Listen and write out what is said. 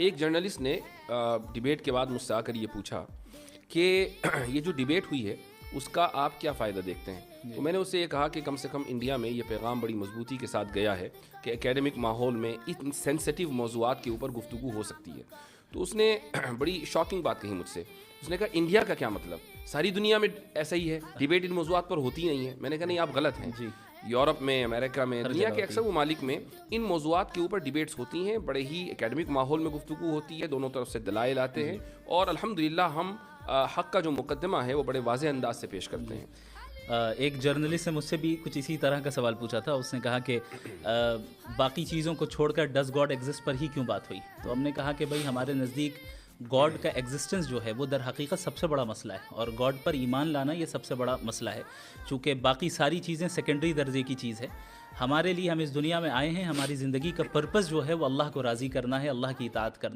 ایک جرنلسٹ نے ڈیبیٹ کے بعد مجھ سے آ کر یہ پوچھا کہ یہ جو ڈیبیٹ ہوئی ہے اس کا آپ کیا فائدہ دیکھتے ہیں؟ تو میں نے اس سے یہ کہا کہ کم سے کم انڈیا میں یہ پیغام بڑی مضبوطی کے ساتھ گیا ہے کہ اکیڈمک ماحول میں ان سینسٹیو موضوعات کے اوپر گفتگو ہو سکتی ہے. تو اس نے بڑی شاکنگ بات کہی مجھ سے. اس نے کہا انڈیا کا کیا مطلب، ساری دنیا میں ایسا ہی ہے، ڈیبیٹ ان موضوعات پر ہوتی نہیں ہے. میں نے کہا نہیں، آپ غلط ہیں. یورپ میں، امریکہ میں، دنیا کے اکثر ممالک میں ان موضوعات کے اوپر ڈیبیٹس ہوتی ہیں، بڑے ہی اکیڈمک ماحول میں گفتگو ہوتی ہے، دونوں طرف سے دلائل آتے ہیں، اور الحمدللہ ہم حق کا جو مقدمہ ہے وہ بڑے واضح انداز سے پیش کرتے ہیں. ایک جرنلسٹ نے مجھ سے بھی کچھ اسی طرح کا سوال پوچھا تھا. اس نے کہا کہ باقی چیزوں کو چھوڑ کر ڈز گاڈ ایگزسٹ پر ہی کیوں بات ہوئی؟ تو ہم نے کہا کہ بھائی ہمارے نزدیک گاڈ کا ایگزسٹنس جو ہے وہ در حقیقت سب سے بڑا مسئلہ ہے، اور گاڈ پر ایمان لانا یہ سب سے بڑا مسئلہ ہے، چونکہ باقی ساری چیزیں سیکنڈری درجے کی چیز ہے. ہمارے لیے، ہم اس دنیا میں آئے ہیں، ہماری زندگی کا پرپس جو ہے وہ اللہ کو راضی کرنا ہے، اللہ کی اطاعت کرنا.